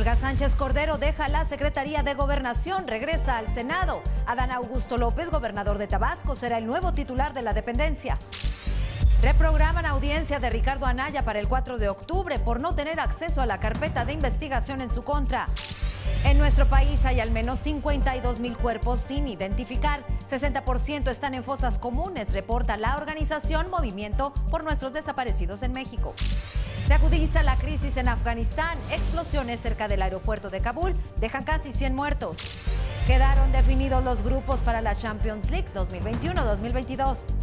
Olga Sánchez Cordero deja la Secretaría de Gobernación, regresa al Senado. Adán Augusto López, gobernador de Tabasco, será el nuevo titular de la dependencia. Reprograman audiencia de Ricardo Anaya para el 4 de octubre por no tener acceso a la carpeta de investigación en su contra. En nuestro país hay al menos 52,000 cuerpos sin identificar. 60% están en fosas comunes, reporta la organización Movimiento por Nuestros Desaparecidos en México. Se agudiza la crisis en Afganistán. Explosiones cerca del aeropuerto de Kabul dejan casi 100 muertos. Quedaron definidos los grupos para la Champions League 2021-2022.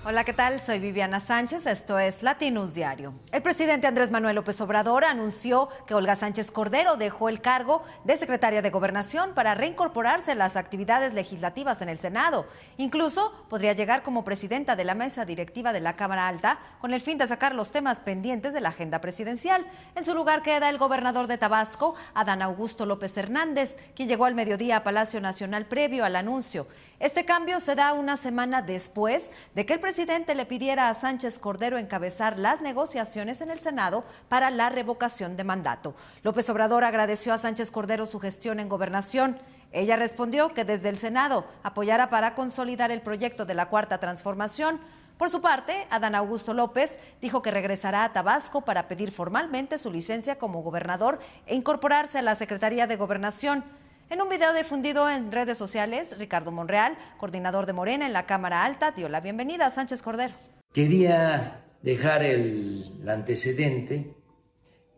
Hola, ¿qué tal? Soy Viviana Sánchez, esto es Latinus Diario. El presidente Andrés Manuel López Obrador anunció que Olga Sánchez Cordero dejó el cargo de secretaria de Gobernación para reincorporarse a las actividades legislativas en el Senado. Incluso podría llegar como presidenta de la mesa directiva de la Cámara Alta con el fin de sacar los temas pendientes de la agenda presidencial. En su lugar queda el gobernador de Tabasco, Adán Augusto López Hernández, quien llegó al mediodía a Palacio Nacional previo al anuncio. Este cambio se da una semana después de que el presidente le pidiera a Sánchez Cordero encabezar las negociaciones en el Senado para la revocación de mandato. López Obrador agradeció a Sánchez Cordero su gestión en gobernación. Ella respondió que desde el Senado apoyará para consolidar el proyecto de la Cuarta Transformación. Por su parte, Adán Augusto López dijo que regresará a Tabasco para pedir formalmente su licencia como gobernador e incorporarse a la Secretaría de Gobernación. En un video difundido en redes sociales, Ricardo Monreal, coordinador de Morena en la Cámara Alta, dio la bienvenida a Sánchez Cordero. Quería dejar el antecedente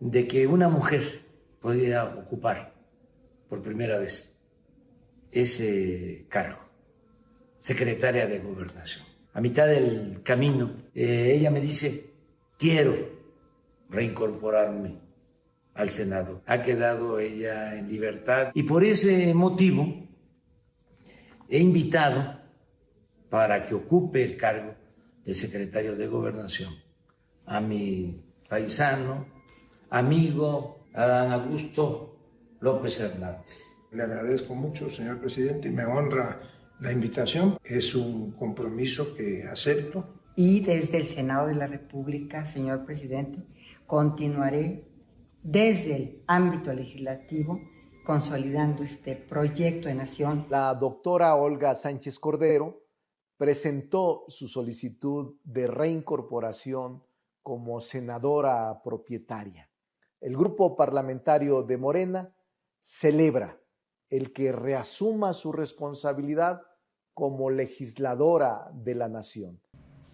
de que una mujer podía ocupar por primera vez ese cargo, secretaria de Gobernación. A mitad del camino, ella me dice, quiero reincorporarme al Senado. Ha quedado ella en libertad y por ese motivo he invitado para que ocupe el cargo de secretario de Gobernación a mi paisano, amigo Adán Augusto López Hernández. Le agradezco mucho, señor presidente, y me honra la invitación. Es un compromiso que acepto. Y desde el Senado de la República, señor presidente, continuaré desde el ámbito legislativo, consolidando este proyecto de nación. La doctora Olga Sánchez Cordero presentó su solicitud de reincorporación como senadora propietaria. El grupo parlamentario de Morena celebra el que reasuma su responsabilidad como legisladora de la nación.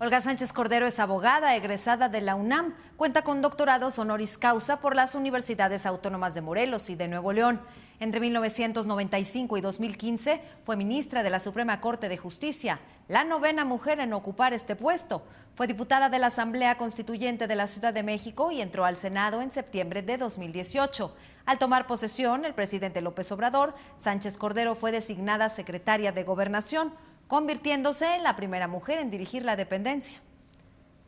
Olga Sánchez Cordero es abogada egresada de la UNAM, cuenta con doctorados honoris causa por las universidades autónomas de Morelos y de Nuevo León. Entre 1995 y 2015 fue ministra de la Suprema Corte de Justicia, la novena mujer en ocupar este puesto. Fue diputada de la Asamblea Constituyente de la Ciudad de México y entró al Senado en septiembre de 2018. Al tomar posesión, el presidente López Obrador, Sánchez Cordero fue designada secretaria de Gobernación, convirtiéndose en la primera mujer en dirigir la dependencia.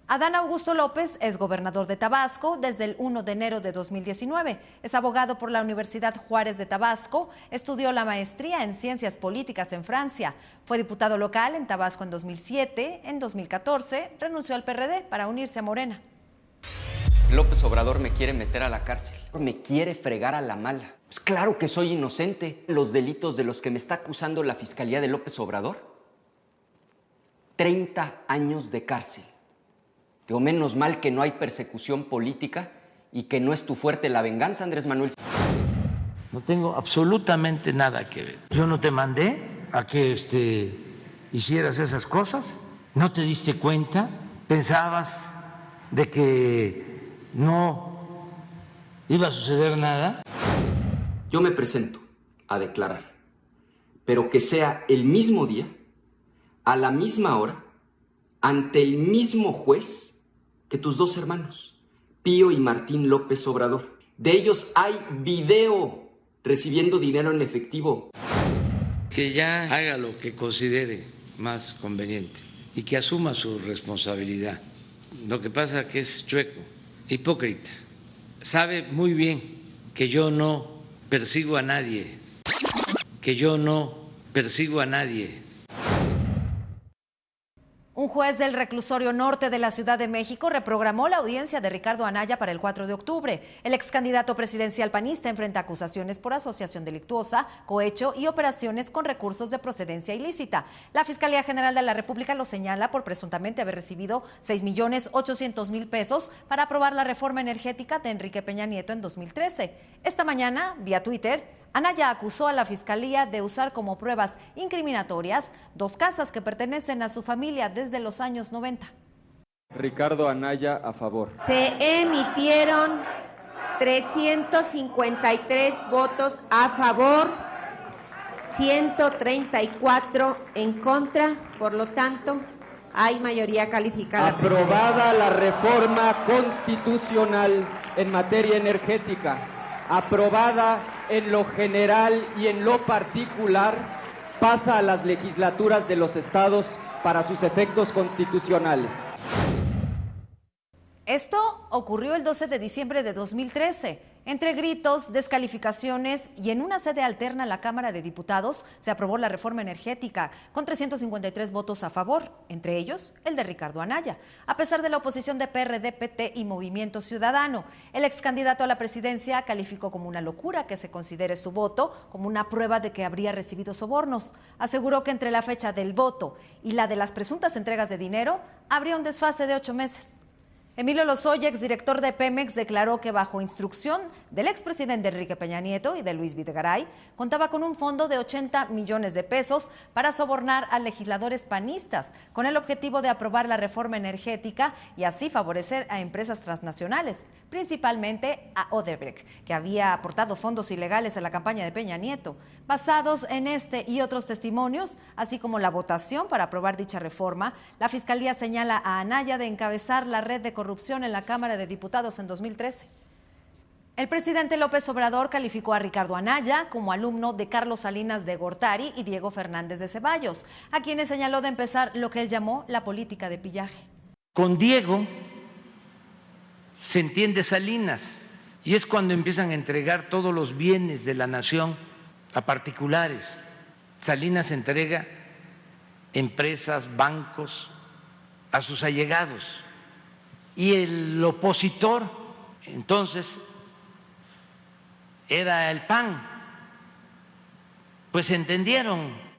Adán Augusto López es gobernador de Tabasco desde el 1 de enero de 2019. Es abogado por la Universidad Juárez de Tabasco, estudió la maestría en Ciencias Políticas en Francia. Fue diputado local en Tabasco en 2007, en 2014 renunció al PRD para unirse a Morena. López Obrador me quiere meter a la cárcel, me quiere fregar a la mala. Pues claro que soy inocente. Los delitos de los que me está acusando la Fiscalía de López Obrador, 30 años de cárcel. Digo, menos mal que no hay persecución política y que no es tu fuerte la venganza, Andrés Manuel. No tengo absolutamente nada que ver. Yo no te mandé a que hicieras esas cosas. ¿No te diste cuenta? ¿Pensabas de que no iba a suceder nada? Yo me presento a declarar, pero que sea el mismo día, a la misma hora, ante el mismo juez que tus dos hermanos, Pío y Martín López Obrador. De ellos hay video recibiendo dinero en efectivo. Que ya haga lo que considere más conveniente y que asuma su responsabilidad. Lo que pasa es que es chueco, hipócrita. Sabe muy bien que yo no persigo a nadie, que yo no persigo a nadie. Un juez del reclusorio norte de la Ciudad de México reprogramó la audiencia de Ricardo Anaya para el 4 de octubre. El ex candidato presidencial panista enfrenta acusaciones por asociación delictuosa, cohecho y operaciones con recursos de procedencia ilícita. La Fiscalía General de la República lo señala por presuntamente haber recibido 6.800.000 pesos para aprobar la reforma energética de Enrique Peña Nieto en 2013. Esta mañana, vía Twitter, Anaya acusó a la Fiscalía de usar como pruebas incriminatorias 2 casas que pertenecen a su familia desde los años 90. Ricardo Anaya, a favor. Se emitieron 353 votos a favor, 134 en contra, por lo tanto, hay mayoría calificada. Aprobada la reforma constitucional en materia energética. Aprobada en lo general y en lo particular, pasa a las legislaturas de los estados para sus efectos constitucionales. Esto ocurrió el 12 de diciembre de 2013. Entre gritos, descalificaciones y en una sede alterna en la Cámara de Diputados se aprobó la reforma energética con 353 votos a favor, entre ellos el de Ricardo Anaya. A pesar de la oposición de PRD, PT y Movimiento Ciudadano, el ex candidato a la presidencia calificó como una locura que se considere su voto como una prueba de que habría recibido sobornos. Aseguró que entre la fecha del voto y la de las presuntas entregas de dinero habría un desfase de 8 meses. Emilio Lozoya, exdirector de Pemex, declaró que bajo instrucción del expresidente Enrique Peña Nieto y de Luis Videgaray, contaba con un fondo de 80 millones de pesos para sobornar a legisladores panistas con el objetivo de aprobar la reforma energética y así favorecer a empresas transnacionales, principalmente a Odebrecht, que había aportado fondos ilegales a la campaña de Peña Nieto. Basados en este y otros testimonios, así como la votación para aprobar dicha reforma, la Fiscalía señala a Anaya de encabezar la red de corrupción en la Cámara de Diputados en 2013. El presidente López Obrador calificó a Ricardo Anaya como alumno de Carlos Salinas de Gortari y Diego Fernández de Ceballos, a quienes señaló de empezar lo que él llamó la política de pillaje. Con Diego se entiende Salinas y es cuando empiezan a entregar todos los bienes de la nación a particulares. Salinas entrega empresas, bancos a sus allegados. Y el opositor, entonces, era el PAN. Pues entendieron.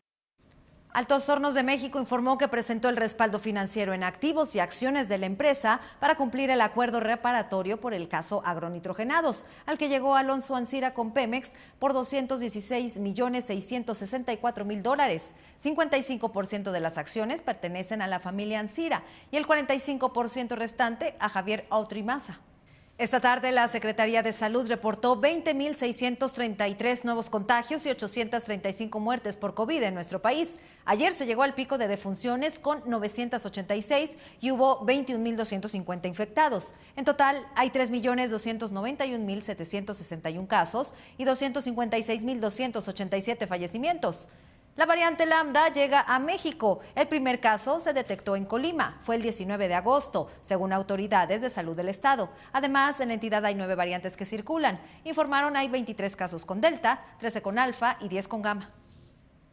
Altos Hornos de México informó que presentó el respaldo financiero en activos y acciones de la empresa para cumplir el acuerdo reparatorio por el caso agronitrogenados, al que llegó Alonso Ancira con Pemex por $216.664.000. 55% de las acciones pertenecen a la familia Ancira y el 45% restante a Javier Autry Maza. Esta tarde la Secretaría de Salud reportó 20.633 nuevos contagios y 835 muertes por COVID en nuestro país. Ayer se llegó al pico de defunciones con 986 y hubo 21.250 infectados. En total hay 3.291.761 casos y 256.287 fallecimientos. La variante Lambda llega a México. El primer caso se detectó en Colima. Fue el 19 de agosto, según autoridades de salud del estado. Además, en la entidad hay 9 variantes que circulan. Informaron hay 23 casos con Delta, 13 con Alfa y 10 con Gamma.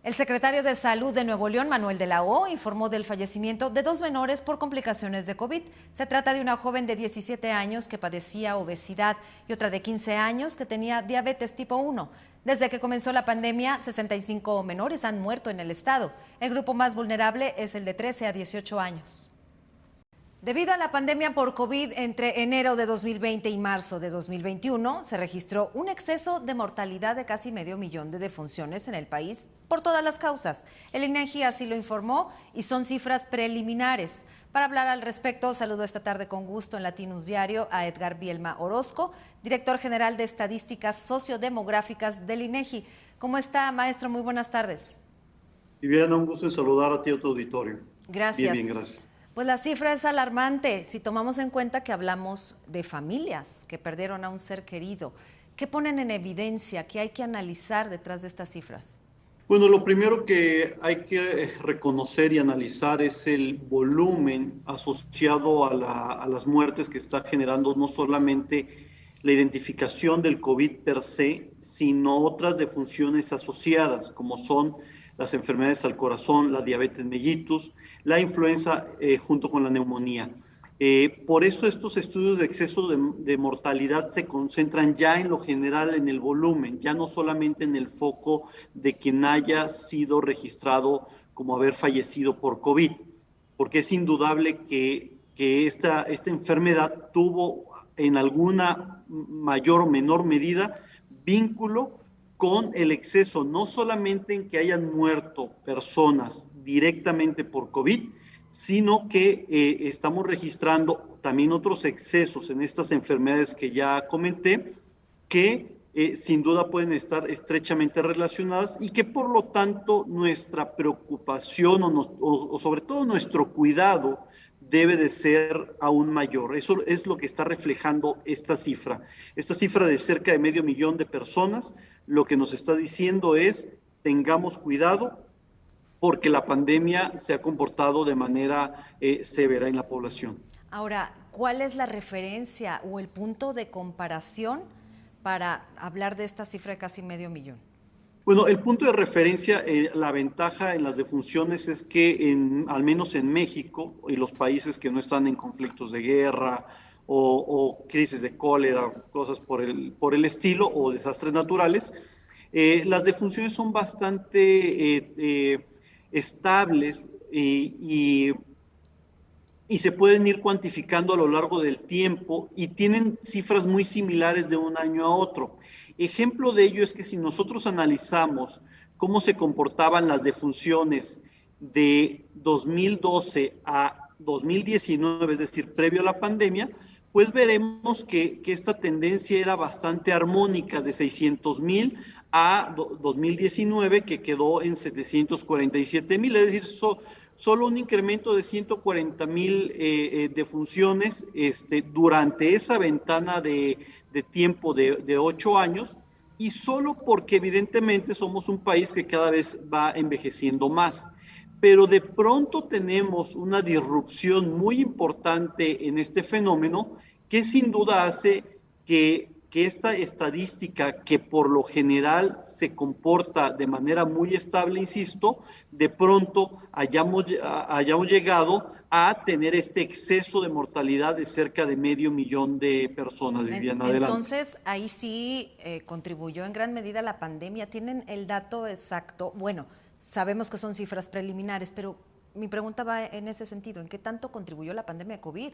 El secretario de Salud de Nuevo León, Manuel de la O, informó del fallecimiento de 2 menores por complicaciones de COVID. Se trata de una joven de 17 años que padecía obesidad y otra de 15 años que tenía diabetes tipo 1. Desde que comenzó la pandemia, 65 menores han muerto en el estado. El grupo más vulnerable es el de 13 a 18 años. Debido a la pandemia por COVID, entre enero de 2020 y marzo de 2021, se registró un exceso de mortalidad de casi 500,000 de defunciones en el país por todas las causas. El INEGI así lo informó y son cifras preliminares. Para hablar al respecto, saludo esta tarde con gusto en Latinus Diario a Edgar Bielma Orozco, director general de Estadísticas Sociodemográficas del INEGI. ¿Cómo está, maestro? Muy buenas tardes. Viviana, un gusto en saludar a ti y a tu auditorio. Gracias. Bien, gracias. Pues la cifra es alarmante si tomamos en cuenta que hablamos de familias que perdieron a un ser querido. ¿Qué ponen en evidencia? ¿Qué hay que analizar detrás de estas cifras? Bueno, lo primero que hay que reconocer y analizar es el volumen asociado a las muertes que está generando no solamente la identificación del COVID per se, sino otras defunciones asociadas, como son las enfermedades al corazón, la diabetes mellitus, la influenza junto con la neumonía. Por eso estos estudios de exceso de mortalidad se concentran ya en lo general en el volumen, ya no solamente en el foco de quien haya sido registrado como haber fallecido por COVID, porque es indudable que esta enfermedad tuvo en alguna mayor o menor medida vínculo con el exceso, no solamente en que hayan muerto personas directamente por COVID, sino que estamos registrando también otros excesos en estas enfermedades que ya comenté, que sin duda pueden estar estrechamente relacionadas y que por lo tanto nuestra preocupación o sobre todo nuestro cuidado debe de ser aún mayor. Eso es lo que está reflejando esta cifra. Esta cifra de cerca de 500,000 de personas, lo que nos está diciendo es, tengamos cuidado, porque la pandemia se ha comportado de manera severa en la población. Ahora, ¿cuál es la referencia o el punto de comparación para hablar de esta cifra de casi 500,000? Bueno, el punto de referencia, la ventaja en las defunciones es que al menos en México y los países que no están en conflictos de guerra o crisis de cólera, cosas por el estilo, o desastres naturales, las defunciones son bastante estables y se pueden ir cuantificando a lo largo del tiempo y tienen cifras muy similares de un año a otro. Ejemplo de ello es que si nosotros analizamos cómo se comportaban las defunciones de 2012 a 2019, es decir, previo a la pandemia, pues veremos que esta tendencia era bastante armónica, de 600,000 a 2019, que quedó en 747,000, es decir, solo un incremento de 140,000 defunciones durante esa ventana de tiempo de 8 años, y solo porque evidentemente somos un país que cada vez va envejeciendo más. Pero de pronto tenemos una disrupción muy importante en este fenómeno que sin duda hace que esta estadística, que por lo general se comporta de manera muy estable, insisto, de pronto hayamos llegado a tener este exceso de mortalidad de cerca de 500,000 de personas, Viviana. Adelante. Entonces, ahí sí contribuyó en gran medida la pandemia. ¿Tienen el dato exacto? Bueno, sabemos que son cifras preliminares, pero mi pregunta va en ese sentido. ¿En qué tanto contribuyó la pandemia de COVID?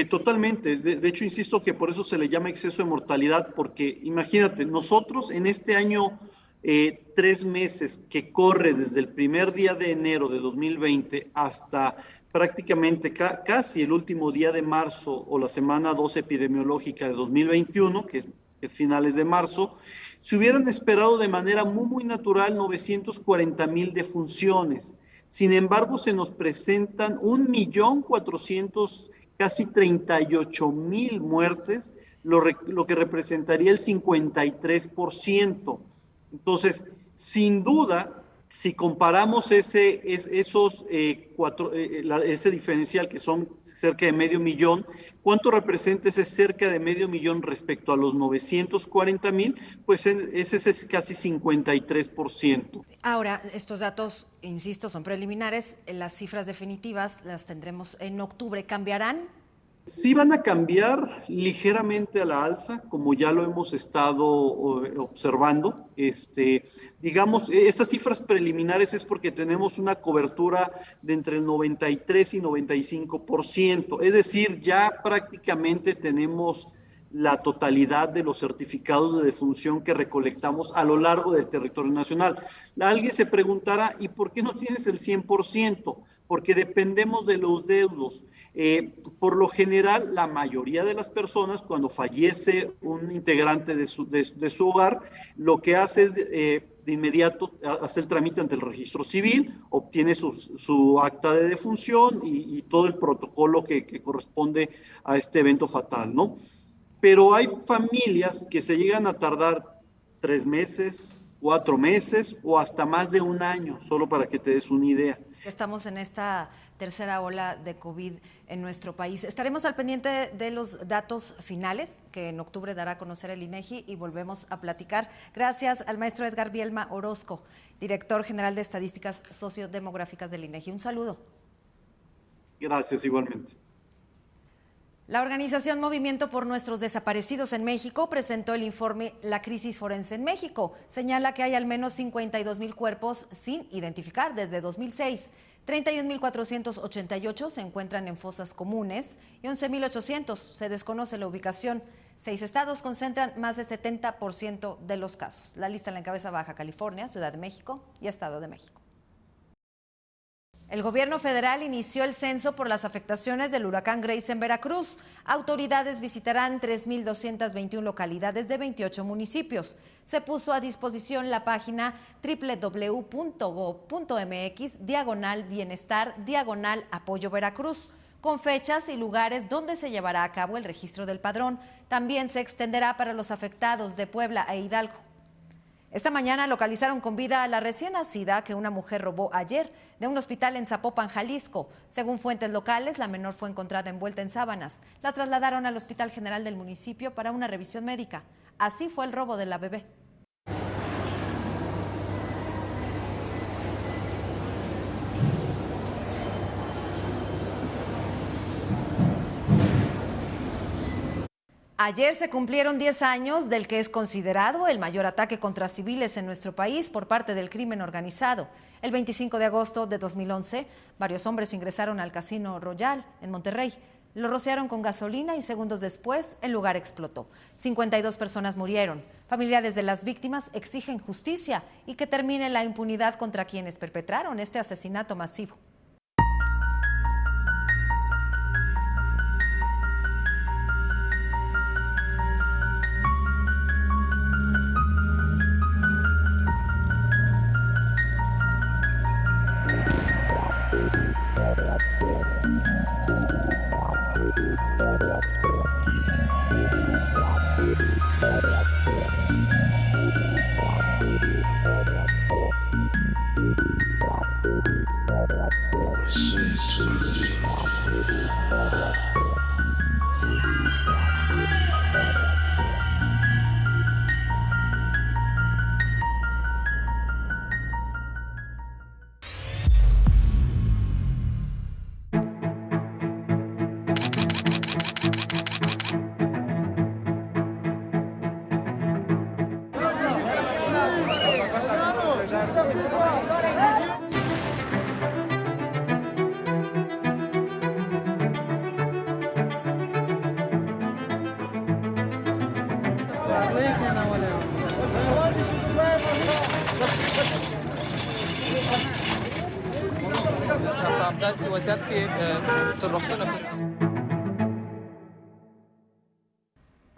Totalmente. De hecho, insisto que por eso se le llama exceso de mortalidad, porque imagínate, nosotros en este año 3 meses que corre desde el primer día de enero de 2020 hasta prácticamente casi el último día de marzo o la semana 2 epidemiológica de 2021, que es finales de marzo, se hubieran esperado de manera muy, muy natural 940,000 defunciones. Sin embargo, se nos presentan 1,400,000, casi 38,000 muertes, lo que representaría el 53%. Entonces, sin duda, si comparamos ese diferencial, que son cerca de 500,000, ¿cuánto representa ese cerca de 500,000 respecto a los 940,000? Pues ese es casi 53%. Ahora, estos datos, insisto, son preliminares. Las cifras definitivas las tendremos en octubre. ¿Cambiarán? Sí van a cambiar ligeramente a la alza, como ya lo hemos estado observando. Digamos, estas cifras preliminares es porque tenemos una cobertura de entre el 93 y 95%. Es decir, ya prácticamente tenemos la totalidad de los certificados de defunción que recolectamos a lo largo del territorio nacional. Alguien se preguntará, ¿y por qué no tienes el 100%? Porque dependemos de los deudos. Por lo general, la mayoría de las personas, cuando fallece un integrante de su hogar, lo que hace es de inmediato hacer el trámite ante el registro civil, obtiene su acta de defunción y todo el protocolo que corresponde a este evento fatal, ¿no? Pero hay familias que se llegan a tardar 3 meses, 4 meses o hasta más de un año, solo para que te des una idea. Estamos en esta tercera ola de COVID en nuestro país. Estaremos al pendiente de los datos finales que en octubre dará a conocer el INEGI y volvemos a platicar. Gracias al maestro Edgar Bielma Orozco, director general de Estadísticas Sociodemográficas del INEGI. Un saludo. Gracias, igualmente. La organización Movimiento por Nuestros Desaparecidos en México presentó el informe La Crisis Forense en México. Señala que hay al menos 52,000 cuerpos sin identificar desde 2006. 31,488 se encuentran en fosas comunes y 11,800 se desconoce la ubicación. 6 estados concentran más del 70% de los casos. La lista la encabeza Baja California, Ciudad de México y Estado de México. El gobierno federal inició el censo por las afectaciones del huracán Grace en Veracruz. Autoridades visitarán 3,221 localidades de 28 municipios. Se puso a disposición la página www.gov.mx/bienestar/apoyo Veracruz, con fechas y lugares donde se llevará a cabo el registro del padrón. También se extenderá para los afectados de Puebla e Hidalgo. Esta mañana localizaron con vida a la recién nacida que una mujer robó ayer de un hospital en Zapopan, Jalisco. Según fuentes locales, la menor fue encontrada envuelta en sábanas. La trasladaron al Hospital General del municipio para una revisión médica. Así fue el robo de la bebé. Ayer se cumplieron 10 años del que es considerado el mayor ataque contra civiles en nuestro país por parte del crimen organizado. El 25 de agosto de 2011, varios hombres ingresaron al Casino Royal en Monterrey. Lo rociaron con gasolina y segundos después el lugar explotó. 52 personas murieron. Familiares de las víctimas exigen justicia y que termine la impunidad contra quienes perpetraron este asesinato masivo.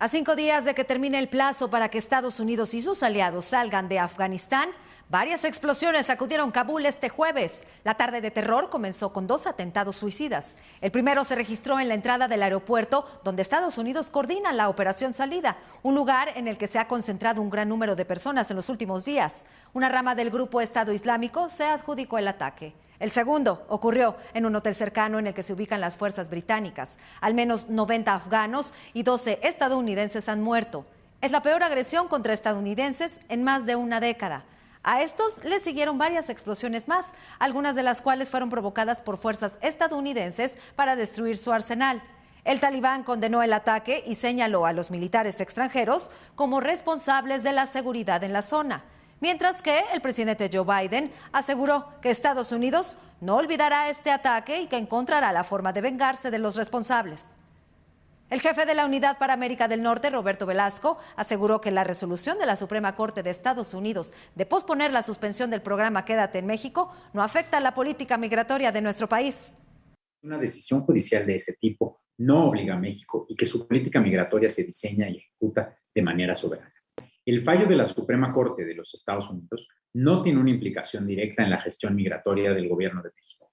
A 5 días de que termine el plazo para que Estados Unidos y sus aliados salgan de Afganistán, varias explosiones sacudieron Kabul este jueves. La tarde de terror comenzó con 2 atentados suicidas. El primero se registró en la entrada del aeropuerto, donde Estados Unidos coordina la operación salida, un lugar en el que se ha concentrado un gran número de personas en los últimos días. Una rama del grupo Estado Islámico se adjudicó el ataque. El segundo ocurrió en un hotel cercano en el que se ubican las fuerzas británicas. Al menos 90 afganos y 12 estadounidenses han muerto. Es la peor agresión contra estadounidenses en más de una década. A estos le siguieron varias explosiones más, algunas de las cuales fueron provocadas por fuerzas estadounidenses para destruir su arsenal. El talibán condenó el ataque y señaló a los militares extranjeros como responsables de la seguridad en la zona. Mientras que el presidente Joe Biden aseguró que Estados Unidos no olvidará este ataque y que encontrará la forma de vengarse de los responsables. El jefe de la Unidad para América del Norte, Roberto Velasco, aseguró que la resolución de la Suprema Corte de Estados Unidos de posponer la suspensión del programa Quédate en México no afecta a la política migratoria de nuestro país. Una decisión judicial de ese tipo no obliga a México y que su política migratoria se diseña y ejecuta de manera soberana. El fallo de la Suprema Corte de los Estados Unidos no tiene una implicación directa en la gestión migratoria del Gobierno de México.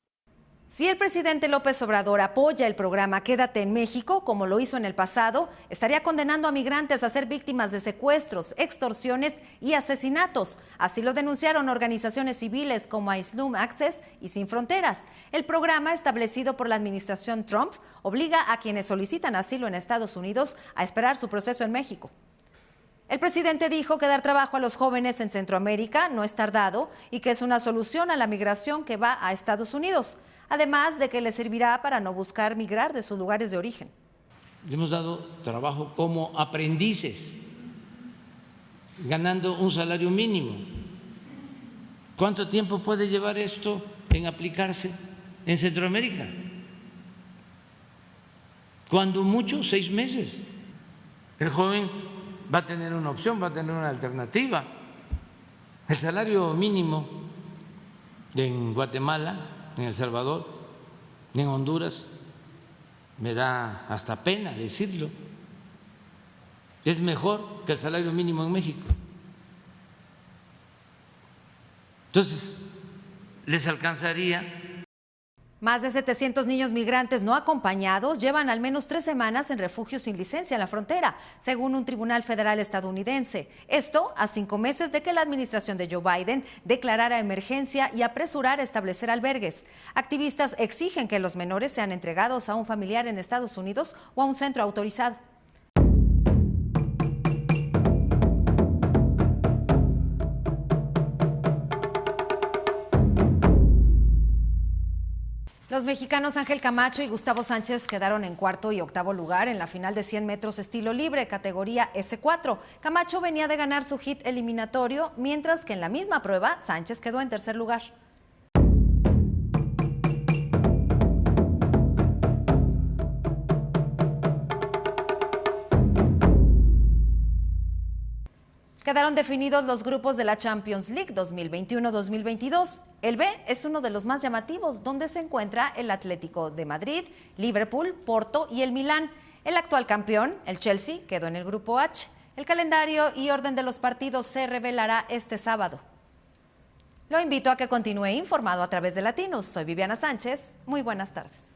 Si el presidente López Obrador apoya el programa Quédate en México, como lo hizo en el pasado, estaría condenando a migrantes a ser víctimas de secuestros, extorsiones y asesinatos. Así lo denunciaron organizaciones civiles como Asylum Access y Sin Fronteras. El programa, establecido por la administración Trump, obliga a quienes solicitan asilo en Estados Unidos a esperar su proceso en México. El presidente dijo que dar trabajo a los jóvenes en Centroamérica no es tardado y que es una solución a la migración que va a Estados Unidos. Además de que les servirá para no buscar migrar de sus lugares de origen. Le hemos dado trabajo como aprendices, ganando un salario mínimo. ¿Cuánto tiempo puede llevar esto en aplicarse en Centroamérica? Cuando mucho, 6 meses. El joven va a tener una opción, va a tener una alternativa. El salario mínimo en Guatemala, en El Salvador, en Honduras, me da hasta pena decirlo, es mejor que el salario mínimo en México. Entonces, les alcanzaría. Más de 700 niños migrantes no acompañados llevan al menos 3 semanas en refugio sin licencia en la frontera, según un tribunal federal estadounidense. Esto a 5 meses de que la administración de Joe Biden declarara emergencia y apresurara a establecer albergues. Activistas exigen que los menores sean entregados a un familiar en Estados Unidos o a un centro autorizado. Los mexicanos Ángel Camacho y Gustavo Sánchez quedaron en cuarto y octavo lugar en la final de 100 metros estilo libre, categoría S4. Camacho venía de ganar su hit eliminatorio, mientras que en la misma prueba Sánchez quedó en tercer lugar. Quedaron definidos los grupos de la Champions League 2021-2022. El B es uno de los más llamativos, donde se encuentra el Atlético de Madrid, Liverpool, Porto y el Milán. El actual campeón, el Chelsea, quedó en el grupo H. El calendario y orden de los partidos se revelará este sábado. Lo invito a que continúe informado a través de Latinos. Soy Viviana Sánchez. Muy buenas tardes.